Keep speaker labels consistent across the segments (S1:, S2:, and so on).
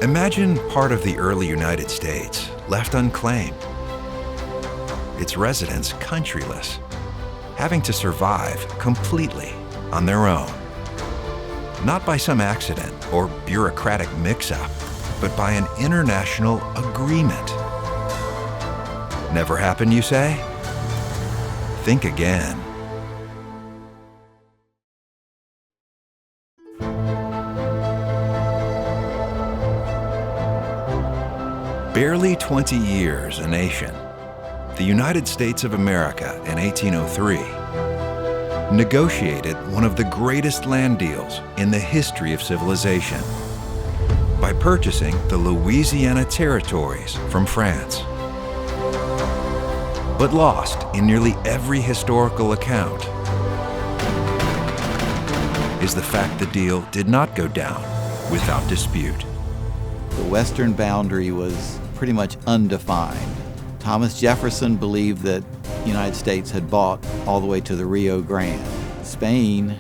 S1: Imagine part of the early United States left unclaimed, its residents countryless, having to survive completely on their own. Not by some accident or bureaucratic mix-up, but by an international agreement. Never happened, you say? Think again. Barely 20 years a nation, the United States of America in 1803 negotiated one of the greatest land deals in the history of civilization by purchasing the Louisiana territories from France. But lost in nearly every historical account is the fact the deal did not go down without dispute.
S2: The western boundary was pretty much undefined. Thomas Jefferson believed that the United States had bought all the way to the Rio Grande. Spain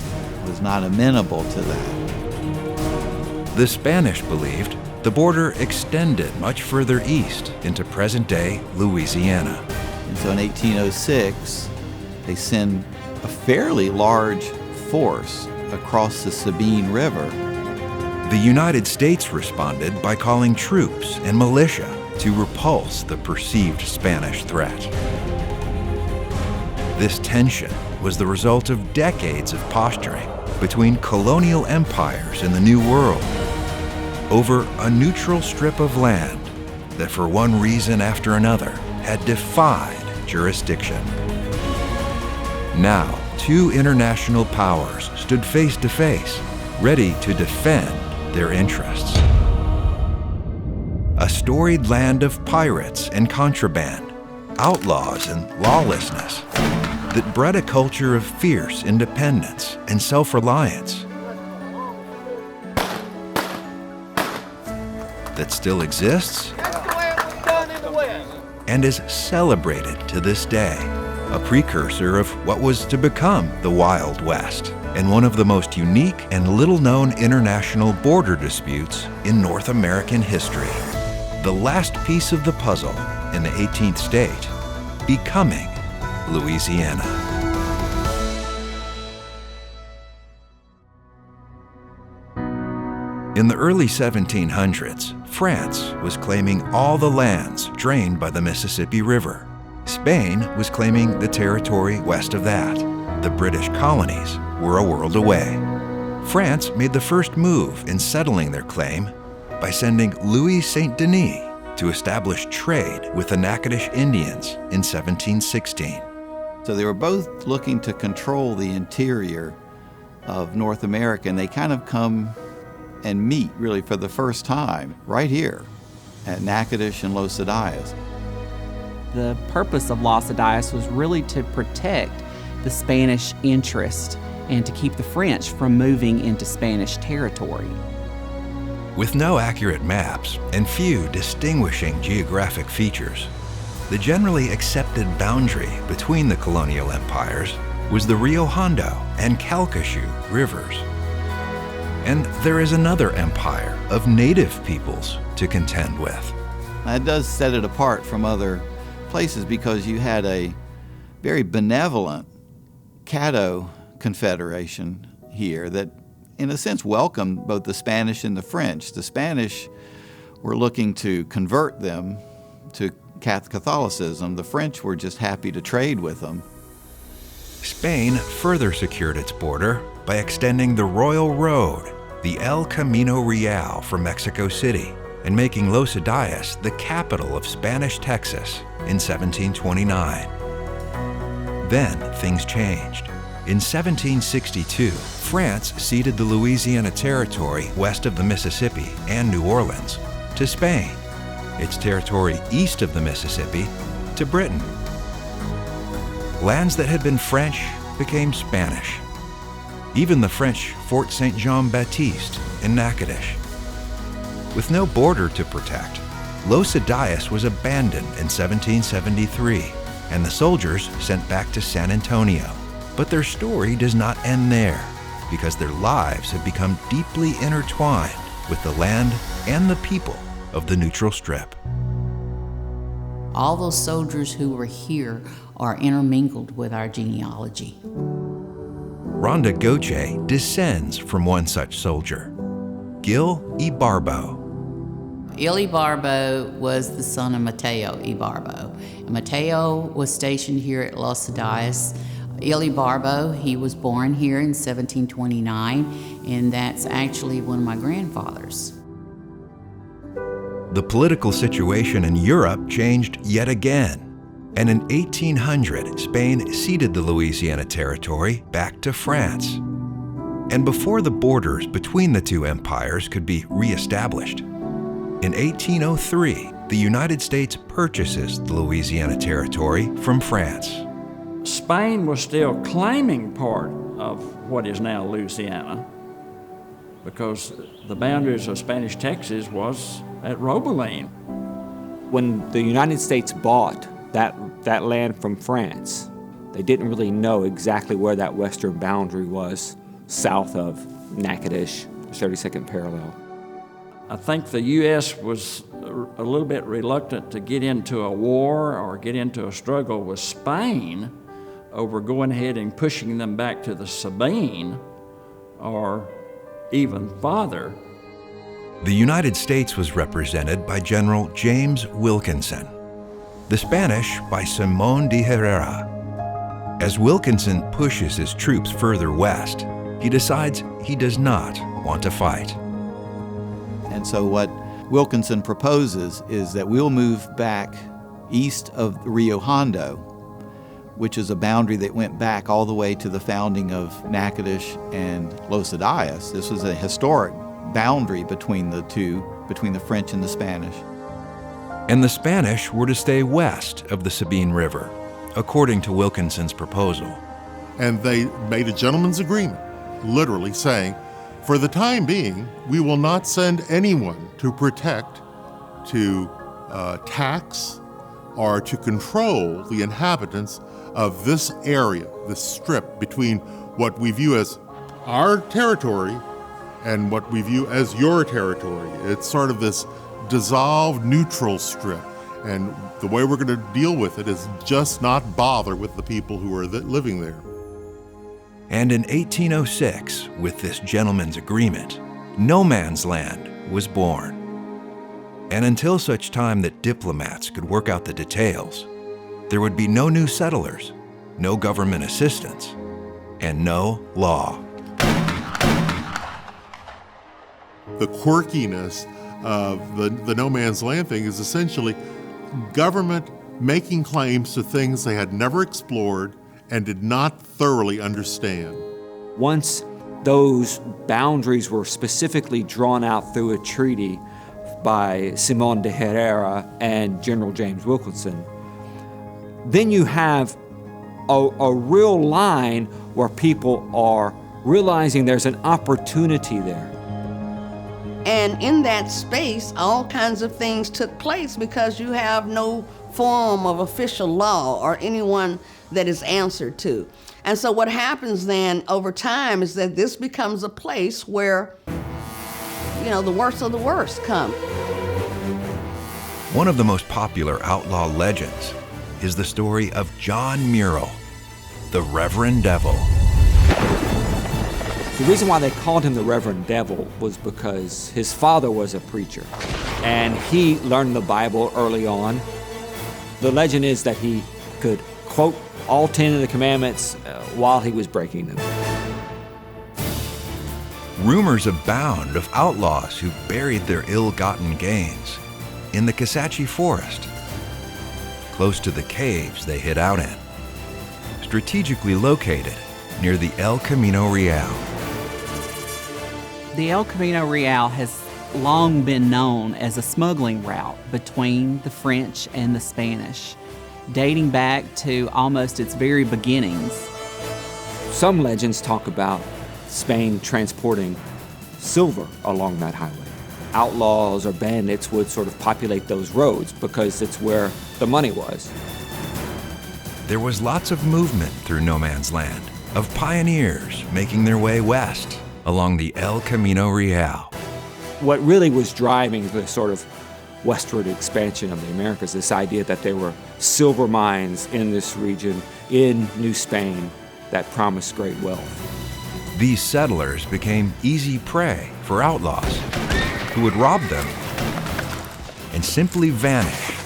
S2: was not amenable to that.
S1: The Spanish believed the border extended much further east into present-day Louisiana.
S2: And so in 1806, they send a fairly large force across the Sabine River.
S1: The United States responded by calling troops and militia to repulse the perceived Spanish threat. This tension was the result of decades of posturing between colonial empires in the New World over a neutral strip of land that for one reason after another had defied jurisdiction. Now, two international powers stood face to face, ready to defend their interests. A storied land of pirates and contraband, outlaws and lawlessness that bred a culture of fierce independence and self-reliance that still exists and is celebrated to this day, a precursor of what was to become the Wild West and one of the most unique and little-known international border disputes in North American history. The last piece of the puzzle in the 18th state, becoming Louisiana. In the early 1700s, France was claiming all the lands drained by the Mississippi River. Spain was claiming the territory west of that. The British colonies were a world away. France made the first move in settling their claim by sending Louis Saint-Denis to establish trade with the Natchitoches Indians in 1716.
S2: So they were both looking to control the interior of North America, and they kind of come and meet really for the first time right here at Natchitoches and Los Adias.
S3: The purpose of Los Adias was really to protect the Spanish interest and to keep the French from moving into Spanish territory.
S1: With no accurate maps and few distinguishing geographic features, the generally accepted boundary between the colonial empires was the Rio Hondo and Calcasieu rivers. And there is another empire of native peoples to contend with.
S2: That does set it apart from other places because you had a very benevolent Caddo confederation here that, in a sense, welcomed both the Spanish and the French. The Spanish were looking to convert them to Catholicism. The French were just happy to trade with them.
S1: Spain further secured its border by extending the Royal Road, the El Camino Real, from Mexico City and making Los Adias the capital of Spanish Texas in 1729. Then things changed. In 1762, France ceded the Louisiana Territory west of the Mississippi and New Orleans to Spain, its territory east of the Mississippi to Britain. Lands that had been French became Spanish. Even the French Fort Saint-Jean-Baptiste in Natchitoches. With no border to protect, Los Adias was abandoned in 1773 and the soldiers sent back to San Antonio. But their story does not end there, because their lives have become deeply intertwined with the land and the people of the neutral strip.
S4: All those soldiers who were here are intermingled with our genealogy.
S1: Rhonda Goche descends from one such soldier, Gil Ibarbo.
S4: Gil Ibarbo was the son of Mateo Ibarbo. And Mateo was stationed here at Los Adias. Gil Ibarbo, he was born here in 1729, and that's actually one of my grandfathers.
S1: The political situation in Europe changed yet again, and in 1800, Spain ceded the Louisiana territory back to France. And before the borders between the two empires could be reestablished, in 1803, the United States purchases the Louisiana territory from France.
S5: Spain was still claiming part of what is now Louisiana, because the boundaries of Spanish Texas was at Robeline.
S6: When the United States bought that land from France, they didn't really know exactly where that western boundary was south of Natchitoches, 32nd parallel.
S5: I think the U.S. was a little bit reluctant to get into a war or get into a struggle with Spain over going ahead and pushing them back to the Sabine or even farther.
S1: The United States was represented by General James Wilkinson, the Spanish by Simón de Herrera. As Wilkinson pushes his troops further west, he decides he does not want to fight.
S2: And so what Wilkinson proposes is that we'll move back east of the Rio Hondo, which is a boundary that went back all the way to the founding of Natchitoches and Los Adias. This was a historic boundary between the two, between the French and the Spanish.
S1: And the Spanish were to stay west of the Sabine River, according to Wilkinson's proposal.
S7: And they made a gentleman's agreement, literally saying, for the time being, we will not send anyone to protect, to tax, or to control the inhabitants of this area, this strip between what we view as our territory and what we view as your territory. It's sort of this dissolved neutral strip. And the way we're going to deal with it is just not bother with the people who are living there.
S1: And in 1806, with this gentleman's agreement, no man's land was born. And until such time that diplomats could work out the details, there would be no new settlers, no government assistance, and no law.
S7: The quirkiness of the no man's land thing is essentially government making claims to things they had never explored and did not thoroughly understand.
S6: Once those boundaries were specifically drawn out through a treaty by Simón de Herrera and General James Wilkinson, then you have a real line where people are realizing there's an opportunity there.
S8: And in that space, all kinds of things took place because you have no form of official law or anyone that is answered to. And so what happens then over time is that this becomes a place where, the worst of the worst come.
S1: One of the most popular outlaw legends is the story of John Murrell, the Reverend Devil.
S6: The reason why they called him the Reverend Devil was because his father was a preacher, and he learned the Bible early on. The legend is that he could quote all 10 of the commandments while he was breaking them.
S1: Rumors abound of outlaws who buried their ill-gotten gains in the Kisatchie Forest, close to the caves they hid out in, strategically located near the El Camino Real.
S3: The El Camino Real has long been known as a smuggling route between the French and the Spanish, dating back to almost its very beginnings.
S6: Some legends talk about Spain transporting silver along that highway. Outlaws or bandits would sort of populate those roads because it's where the money was.
S1: There was lots of movement through no man's land, of pioneers making their way west along the El Camino Real.
S6: what really was driving the sort of westward expansion of the Americas, this idea that there were silver mines in this region, in New Spain, that promised great wealth.
S1: These settlers became easy prey for outlaws who would rob them and simply vanish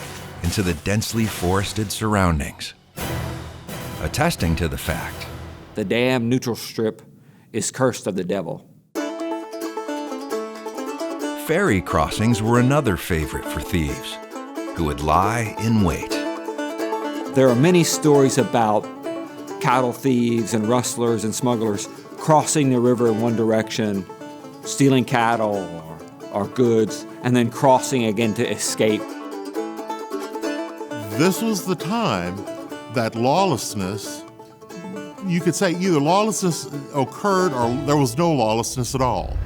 S1: into the densely forested surroundings, attesting to the fact
S6: The damn neutral strip is cursed of the devil.
S1: ferry crossings were another favorite for thieves who would lie in wait.
S6: There are many stories about cattle thieves and rustlers and smugglers crossing the river in one direction, stealing cattle or goods, and then crossing again to escape.
S7: This was the time that lawlessness, you could say either lawlessness occurred or there was no lawlessness at all.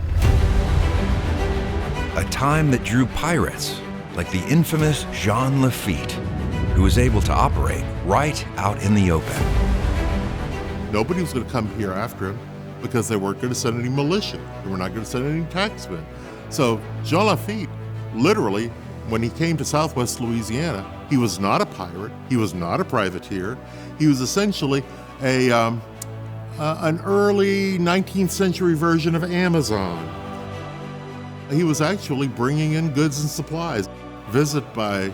S1: A time that drew pirates like the infamous Jean Lafitte, who was able to operate right out in the open.
S7: Nobody was going to come here after him because they weren't going to send any militia. They were not going to send any taxmen. So Jean Lafitte, literally, when he came to Southwest Louisiana, he was not a pirate. He was not a privateer. He was essentially an early 19th century version of Amazon. He was actually bringing in goods and supplies. Visit by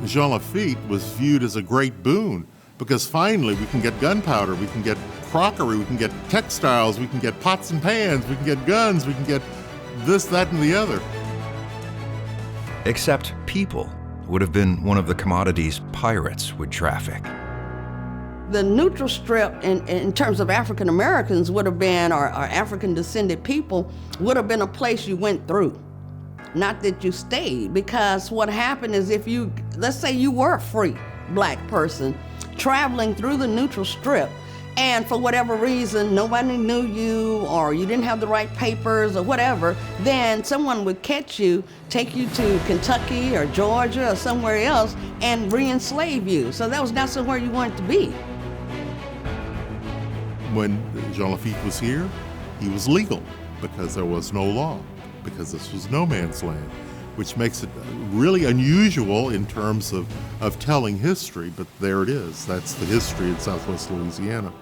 S7: Jean Lafitte was viewed as a great boon because finally we can get gunpowder, we can get crockery, we can get textiles, we can get pots and pans, we can get guns, we can get this, that, and the other.
S1: Except people would have been one of the commodities pirates would traffic.
S8: The neutral strip in terms of African Americans would have been, or African descended people, would have been a place you went through. Not that you stayed, because what happened is if you, let's say you were a free black person traveling through the neutral strip, and for whatever reason nobody knew you or you didn't have the right papers or whatever, then someone would catch you, take you to Kentucky or Georgia or somewhere else and re-enslave you. So that was not somewhere you wanted to be.
S7: When Jean Lafitte was here, he was legal because there was no law, because this was no man's land, which makes it really unusual in terms of telling history, but there it is. That's the history in Southwest Louisiana.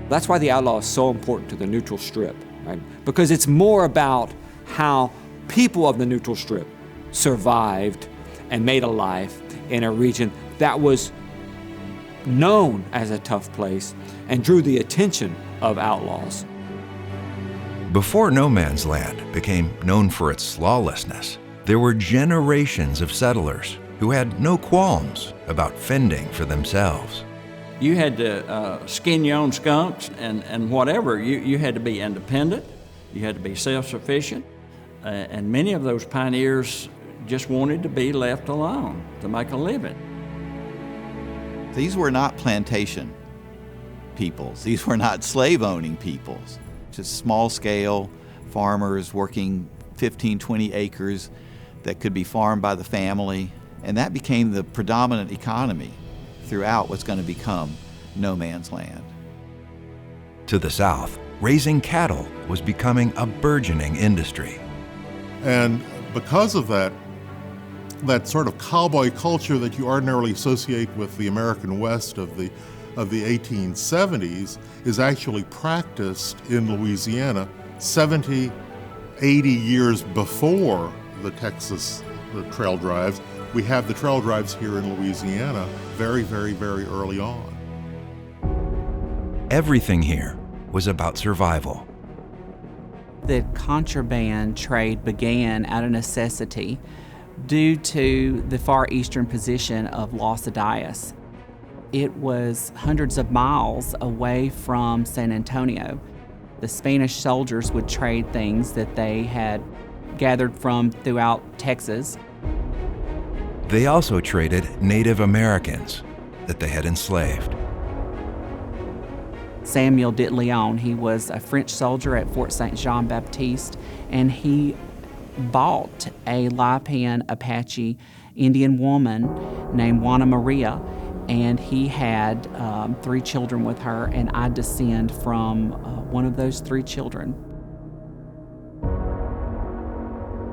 S6: That's why the outlaw is so important to the neutral strip, right? Because it's more about how people of the neutral strip survived and made a life in a region that was known as a tough place and drew the attention of outlaws.
S1: Before no man's land became known for its lawlessness, there were generations of settlers who had no qualms about fending for themselves.
S5: You had to skin your own skunks and whatever. You had to be independent. You had to be self-sufficient. And many of those pioneers just wanted to be left alone to make a living.
S2: These were not plantation peoples. These were not slave-owning peoples. Just small-scale farmers working 15, 20 acres that could be farmed by the family. And that became the predominant economy throughout what's going to become no man's land.
S1: To the south, raising cattle was becoming a burgeoning industry.
S7: And because of that sort of cowboy culture that you ordinarily associate with the American West of the 1870s is actually practiced in Louisiana 70, 80 years before the trail drives. We have the trail drives here in Louisiana very, very, very early on.
S1: Everything here was about survival.
S3: The contraband trade began out of necessity due to the far eastern position of Los Adias. It was hundreds of miles away from San Antonio. The Spanish soldiers would trade things that they had gathered from throughout Texas.
S1: They also traded Native Americans that they had enslaved.
S3: Samuel de Leon, he was a French soldier at Fort St. Jean Baptiste, and he bought a Lipan Apache Indian woman named Juana Maria, and he had 3 children with her, and I descend from one of those 3 children.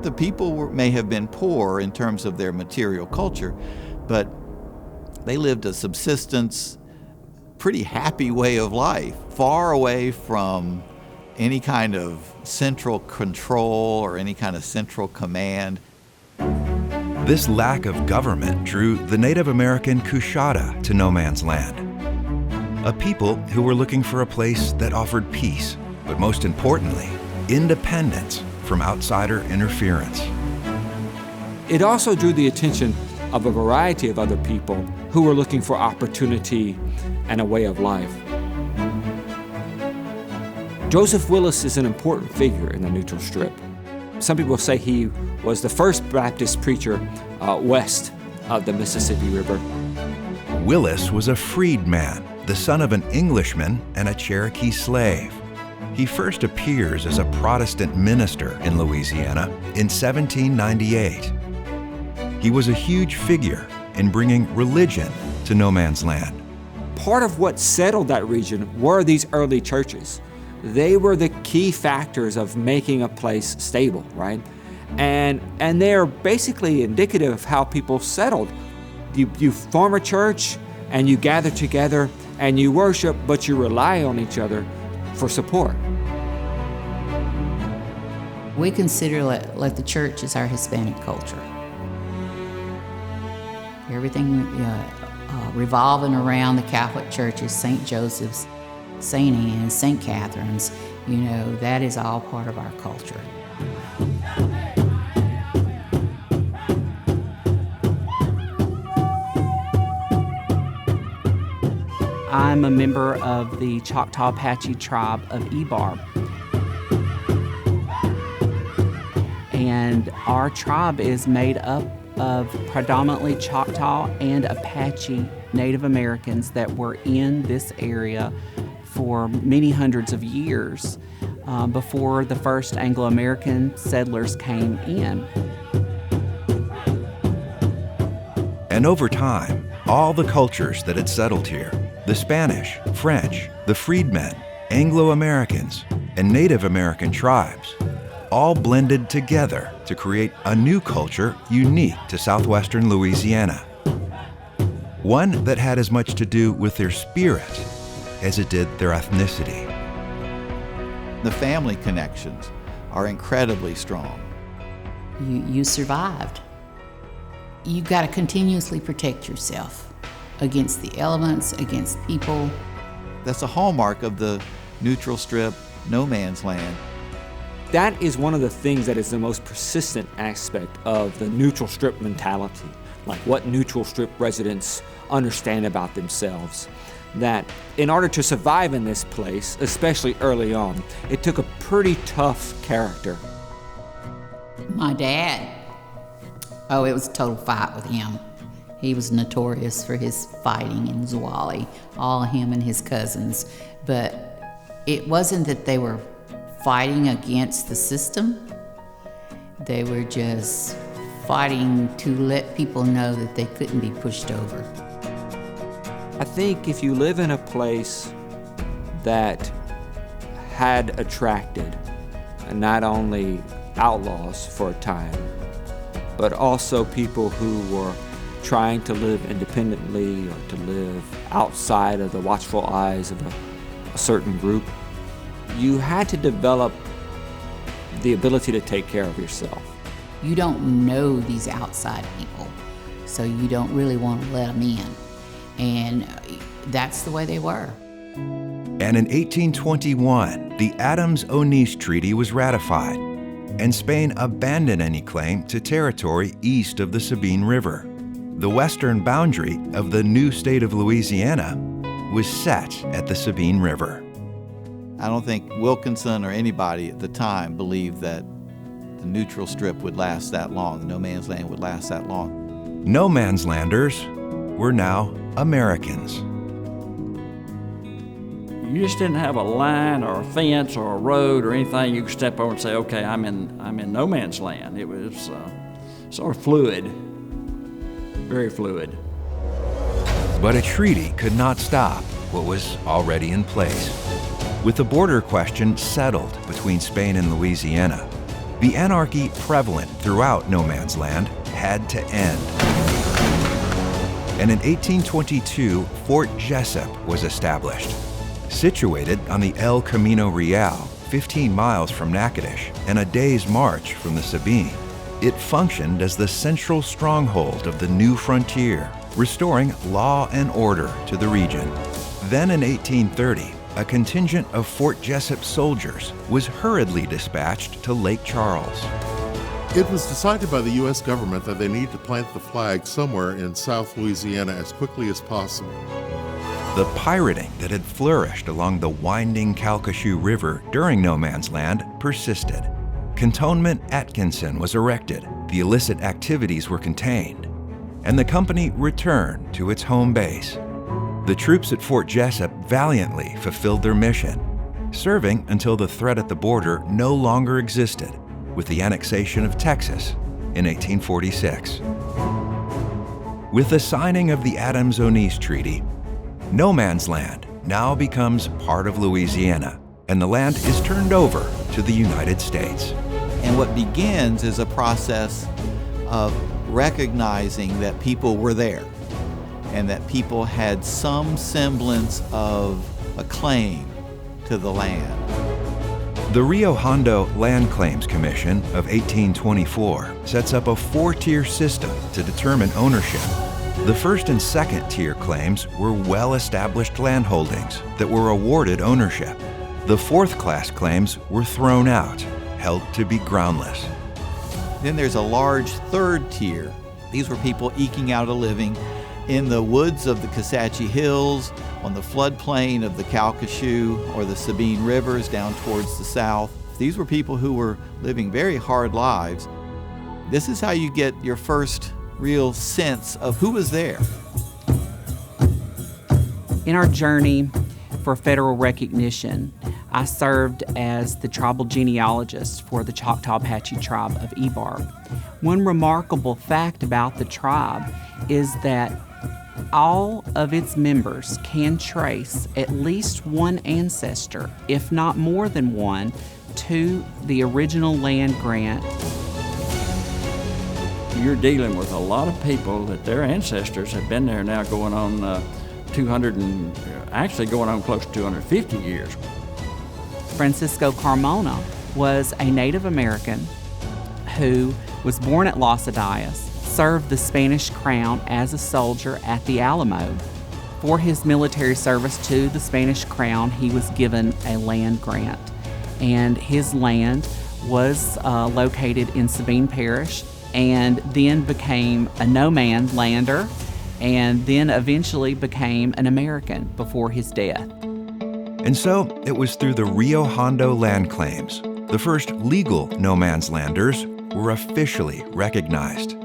S2: The people may have been poor in terms of their material culture, but they lived a subsistence, pretty happy way of life, far away from any kind of central control or any kind of central command.
S1: This lack of government drew the Native American Coushatta to no man's land, a people who were looking for a place that offered peace, but most importantly, independence from outsider interference.
S6: It also drew the attention of a variety of other people who were looking for opportunity and a way of life. Joseph Willis is an important figure in the Neutral Strip. Some people say he was the first Baptist preacher west of the Mississippi River.
S1: Willis was a freedman, the son of an Englishman and a Cherokee slave. He first appears as a Protestant minister in Louisiana in 1798. He was a huge figure in bringing religion to no man's land.
S6: Part of what settled that region were these early churches. They were the key factors of making a place stable, right? And they're basically indicative of how people settled. You form a church and you gather together and you worship, but you rely on each other for support.
S4: We consider like the church is our Hispanic culture. Everything revolving around the Catholic churches, St. Joseph's, St. Anne's, St. Catherine's, that is all part of our culture.
S3: I'm a member of the Choctaw Apache tribe of Ebarb. And our tribe is made up of predominantly Choctaw and Apache Native Americans that were in this area for many hundreds of years before the first Anglo-American settlers came in.
S1: And over time, all the cultures that had settled here, the Spanish, French, the freedmen, Anglo-Americans, and Native American tribes, all blended together to create a new culture unique to southwestern Louisiana. One that had as much to do with their spirit as it did their ethnicity.
S2: The family connections are incredibly strong.
S4: You survived. You've got to continuously protect yourself against the elements, against people.
S2: That's a hallmark of the Neutral Strip, no man's land.
S6: That is one of the things that is the most persistent aspect of the Neutral Strip mentality, like what Neutral Strip residents understand about themselves. That in order to survive in this place, especially early on, it took a pretty tough character.
S4: My dad, it was a total fight with him. He was notorious for his fighting in Zwolle, all him and his cousins. But it wasn't that they were fighting against the system. They were just fighting to let people know that they couldn't be pushed over.
S6: I think if you live in a place that had attracted not only outlaws for a time, but also people who were trying to live independently or to live outside of the watchful eyes of a certain group, you had to develop the ability to take care of yourself.
S4: You don't know these outside people, so you don't really want to let them in. And that's the way they were.
S1: And in 1821, the Adams-Onis Treaty was ratified, and Spain abandoned any claim to territory east of the Sabine River. The western boundary of the new state of Louisiana was set at the Sabine River.
S2: I don't think Wilkinson or anybody at the time believed that the Neutral Strip would last that long, no man's land would last that long.
S1: No man's landers were now Americans.
S5: You just didn't have a line or a fence or a road or anything you could step over and say, okay, I'm in no man's land. It was sort of fluid, very fluid.
S1: But a treaty could not stop what was already in place. With the border question settled between Spain and Louisiana, The anarchy prevalent throughout no man's land had to end. And in 1822, Fort Jessup was established. Situated on the El Camino Real, 15 miles from Natchitoches and a day's march from the Sabine, it functioned as the central stronghold of the new frontier, restoring law and order to the region. Then in 1830, a contingent of Fort Jessup soldiers was hurriedly dispatched to Lake Charles.
S7: It was decided by the U.S. government that they need to plant the flag somewhere in South Louisiana as quickly as possible.
S1: The pirating that had flourished along the winding Calcasieu River during no man's land persisted. Cantonment Atkinson was erected, the illicit activities were contained, and the company returned to its home base. The troops at Fort Jessup valiantly fulfilled their mission, serving until the threat at the border no longer existed, with the annexation of Texas in 1846. With the signing of the Adams-Onis Treaty, no man's land now becomes part of Louisiana, and the land is turned over to the United States.
S2: And what begins is a process of recognizing that people were there and that people had some semblance of a claim to the land.
S1: The Rio Hondo Land Claims Commission of 1824 sets up a four-tier system to determine ownership. The first and second tier claims were well-established landholdings that were awarded ownership. The fourth-class claims were thrown out, held to be groundless.
S2: Then there's a large third tier. These were people eking out a living in the woods of the Kisatchie Hills, on the floodplain of the Calcasieu or the Sabine Rivers down towards the south. These were people who were living very hard lives. This is how you get your first real sense of who was there.
S3: In our journey for federal recognition, I served as the tribal genealogist for the Choctaw Apache tribe of Ebarb. One remarkable fact about the tribe is that all of its members can trace at least one ancestor, if not more than one, to the original land grant.
S5: You're dealing with a lot of people that their ancestors have been there now going on 200 and actually going on close to 250 years.
S3: Francisco Carmona was a Native American who was born at Los Adias, served the Spanish crown as a soldier at the Alamo. For his military service to the Spanish crown, he was given a land grant, and his land was located in Sabine Parish, and then became a no-man lander, and then eventually became an American before his death.
S1: And so it was through the Rio Hondo land claims the first legal no man's landers were officially recognized.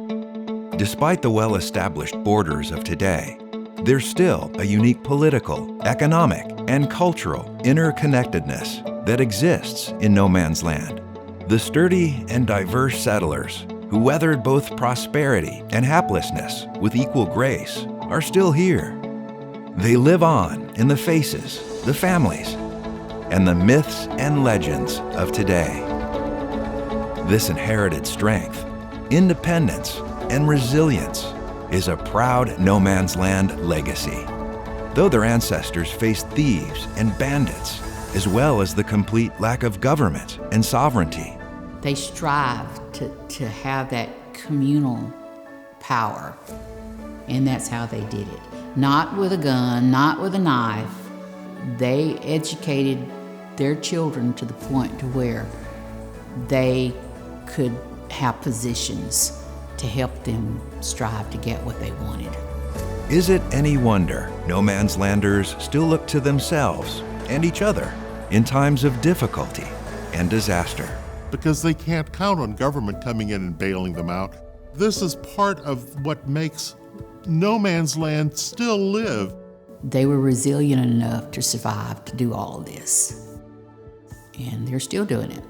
S1: Despite the well-established borders of today, there's still a unique political, economic, and cultural interconnectedness that exists in no man's land. The sturdy and diverse settlers who weathered both prosperity and haplessness with equal grace are still here. They live on in the faces, the families, and the myths and legends of today. This inherited strength, independence, and resilience is a proud no man's land legacy. Though their ancestors faced thieves and bandits, as well as the complete lack of government and sovereignty,
S4: They strive to have that communal power, and that's how they did it. Not with a gun, not with a knife. They educated their children to the point to where they could have positions to help them strive to get what they wanted.
S1: Is it any wonder no man's landers still look to themselves and each other in times of difficulty and disaster?
S7: Because they can't count on government coming in and bailing them out. This is part of what makes no man's land still live.
S4: They were resilient enough to survive to do all of this, and they're still doing it.